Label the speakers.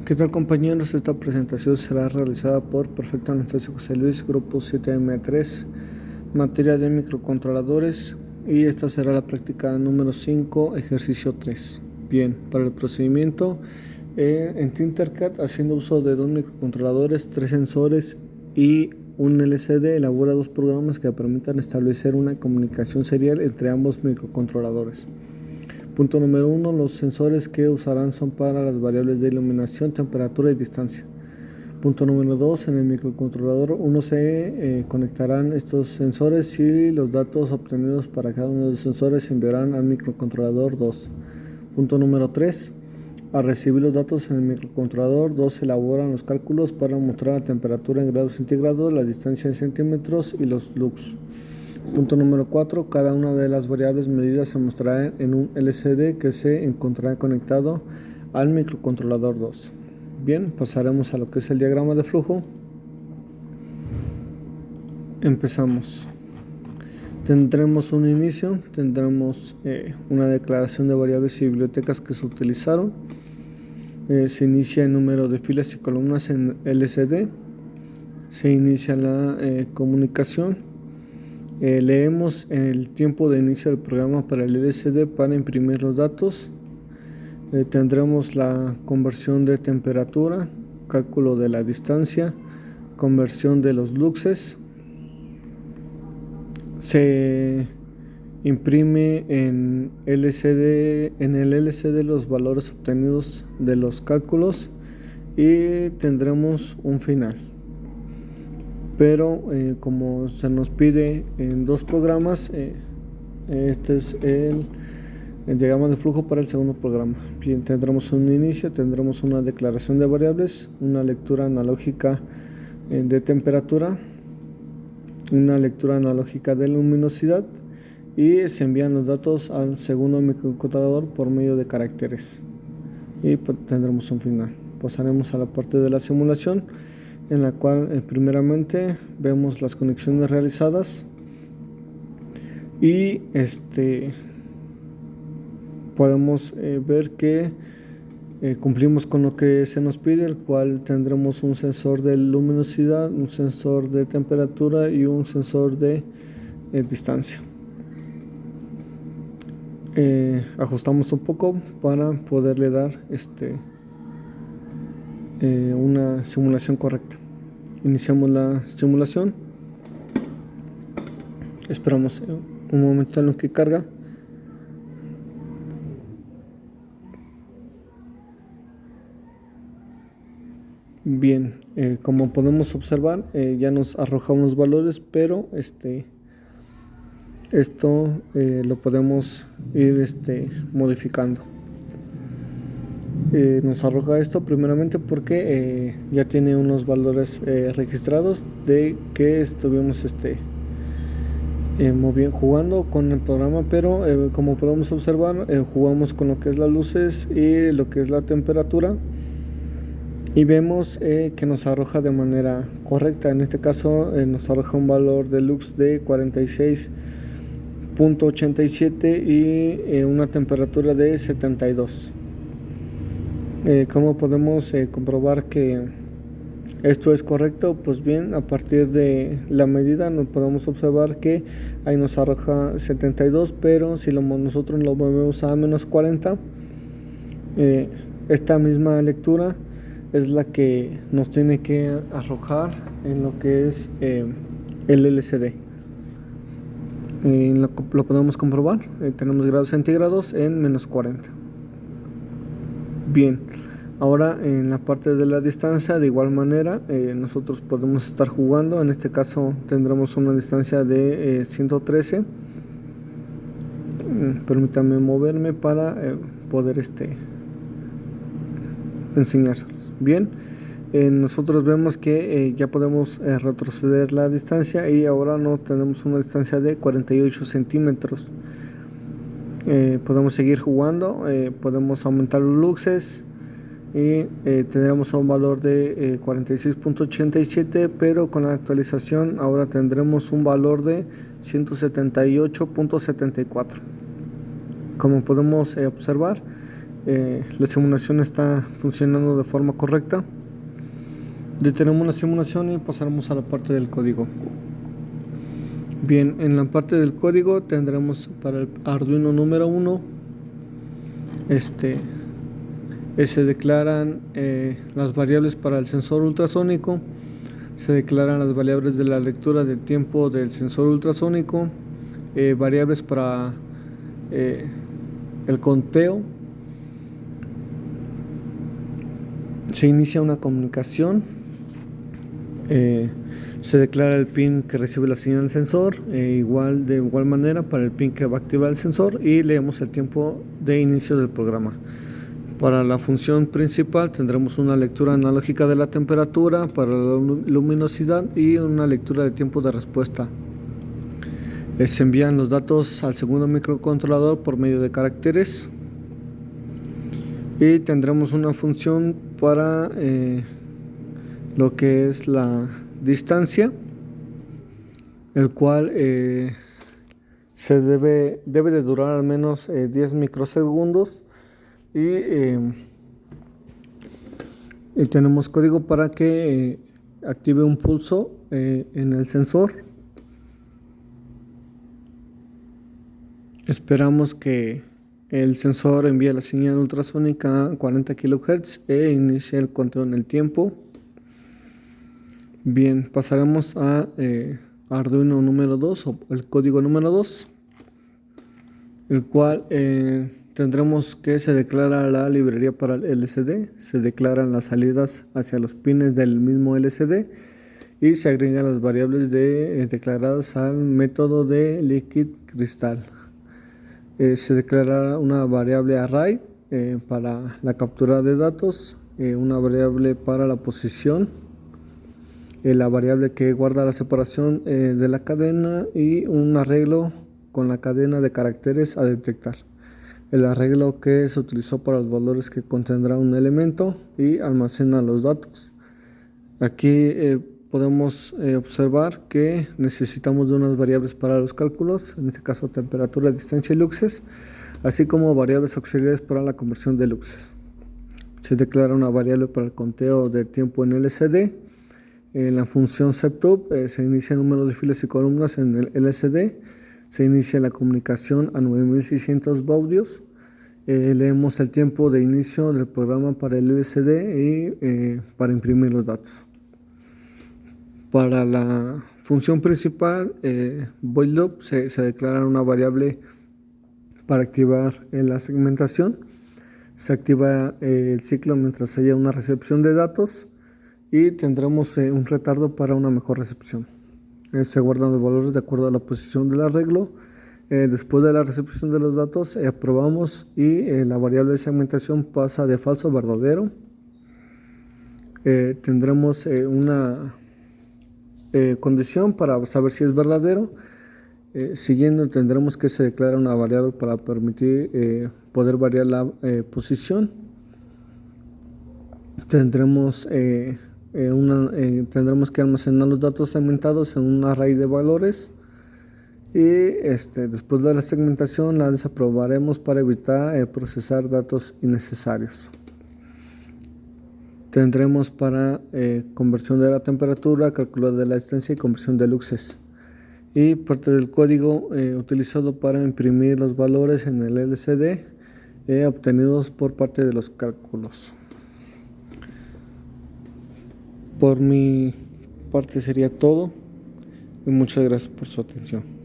Speaker 1: ¿Qué tal, compañeros? Esta presentación será realizada por Perfecto Anastasio José Luis, Grupo 7M3, materia de microcontroladores, y esta será la práctica número 5, ejercicio 3. Bien, para el procedimiento, en Tinkercad, haciendo uso de dos microcontroladores, tres sensores y un LCD, elabora dos programas que permitan establecer una comunicación serial entre ambos microcontroladores. Punto número 1. Los sensores que usarán son para las variables de iluminación, temperatura y distancia. Punto número 2. En el microcontrolador 1 se conectarán estos sensores y los datos obtenidos para cada uno de los sensores se enviarán al microcontrolador 2. Punto número 3. Al recibir los datos en el microcontrolador 2 se elaboran los cálculos para mostrar la temperatura en grados centígrados, la distancia en centímetros y los lux. Punto número 4. Cada una de las variables medidas se mostrará en un LCD que se encontrará conectado al microcontrolador 2. Bien, pasaremos a lo que es el diagrama de flujo. Empezamos. Tendremos un inicio, tendremos una declaración de variables y bibliotecas que se utilizaron. Se inicia el número de filas y columnas en LCD. Se inicia la comunicación. Leemos el tiempo de inicio del programa para el LCD para imprimir los datos. Tendremos la conversión de temperatura, cálculo de la distancia, conversión de los luxes. Se imprime en el LCD los valores obtenidos de los cálculos y tendremos un final. Pero como se nos pide en dos programas, este es el diagrama de flujo para el segundo programa. Bien, tendremos un inicio, tendremos una declaración de variables, una lectura analógica de temperatura, una lectura analógica de luminosidad, y se envían los datos al segundo microcontrolador por medio de caracteres, y tendremos un final. Pasaremos a la parte de la simulación, en la cual primeramente vemos las conexiones realizadas y podemos ver que cumplimos con lo que se nos pide, el cual tendremos un sensor de luminosidad, un sensor de temperatura y un sensor de distancia. Ajustamos un poco para poderle dar una simulación correcta. Iniciamos la simulación, esperamos un momento en lo que carga. Bien, como podemos observar, ya nos arroja unos valores, pero esto lo podemos ir modificando. Nos arroja esto primeramente porque ya tiene unos valores registrados de que estuvimos muy bien jugando con el programa, pero como podemos observar, jugamos con lo que es las luces y lo que es la temperatura, y vemos que nos arroja de manera correcta. En este caso nos arroja un valor de lux de 46.87 y una temperatura de 72. ¿Cómo podemos comprobar que esto es correcto? Pues bien, a partir de la medida nos podemos observar que ahí nos arroja 72, pero si nosotros lo movemos a menos 40, esta misma lectura es la que nos tiene que arrojar en lo que es el LCD. Lo podemos comprobar, tenemos grados centígrados en menos 40. Bien, ahora en la parte de la distancia, de igual manera, nosotros podemos estar jugando. En este caso tendremos una distancia de 113. Permítanme moverme para poder enseñárselos. Bien, nosotros vemos que ya podemos retroceder la distancia, y ahora no tenemos una distancia de 48 centímetros. Podemos seguir jugando, podemos aumentar los luxes y tendremos un valor de 46.87, pero con la actualización ahora tendremos un valor de 178.74. Como podemos observar, la simulación está funcionando de forma correcta. Detenemos la simulación y pasaremos a la parte del código. Bien, en la parte del código tendremos para el Arduino número 1 se declaran las variables para el sensor ultrasónico, se declaran las variables de la lectura de tiempo del sensor ultrasónico, variables para el conteo. Se inicia una comunicación, se declara el pin que recibe la señal del sensor, de igual manera para el pin que va a activar el sensor, y leemos el tiempo de inicio del programa. Para la función principal tendremos una lectura analógica de la temperatura, para la luminosidad y una lectura de tiempo de respuesta. Se envían los datos al segundo microcontrolador por medio de caracteres, y tendremos una función para lo que es la distancia, el cual se debe de durar al menos 10 microsegundos, y tenemos código para que active un pulso en el sensor. Esperamos que el sensor envíe la señal ultrasónica a 40 kHz e inicie el conteo en el tiempo. Bien, pasaremos a Arduino número 2 o el código número 2, el cual tendremos que se declara la librería para el LCD, se declaran las salidas hacia los pines del mismo LCD y se agregan las variables declaradas al método de Liquid Crystal. Se declarará una variable array para la captura de datos, una variable para la posición, la variable que guarda la separación de la cadena, y un arreglo con la cadena de caracteres a detectar. El arreglo que se utilizó para los valores que contendrá un elemento y almacena los datos. Aquí podemos observar que necesitamos de unas variables para los cálculos, en este caso temperatura, distancia y luxes, así como variables auxiliares para la conversión de luxes. Se declara una variable para el conteo de tiempo en LCD. En la función setup se inicia el número de filas y columnas en el LCD. Se inicia la comunicación a 9600 baudios. Leemos el tiempo de inicio del programa para el LCD y para imprimir los datos. Para la función principal, void loop, se declara una variable para activar la segmentación. Se activa el ciclo mientras haya una recepción de datos, y tendremos un retardo para una mejor recepción. Se guardan los valores de acuerdo a la posición del arreglo. Después de la recepción de los datos, aprobamos, y la variable de segmentación pasa de falso a verdadero. Tendremos una condición para saber si es verdadero. Siguiendo, tendremos que se declara una variable para permitir poder variar la posición. Tendremos que almacenar los datos segmentados en un array de valores, y después de la segmentación la desaprobaremos para evitar procesar datos innecesarios. Tendremos para conversión de la temperatura, cálculo de la distancia y conversión de luxes, y parte del código utilizado para imprimir los valores en el LCD obtenidos por parte de los cálculos. Por mi parte sería todo, y muchas gracias por su atención.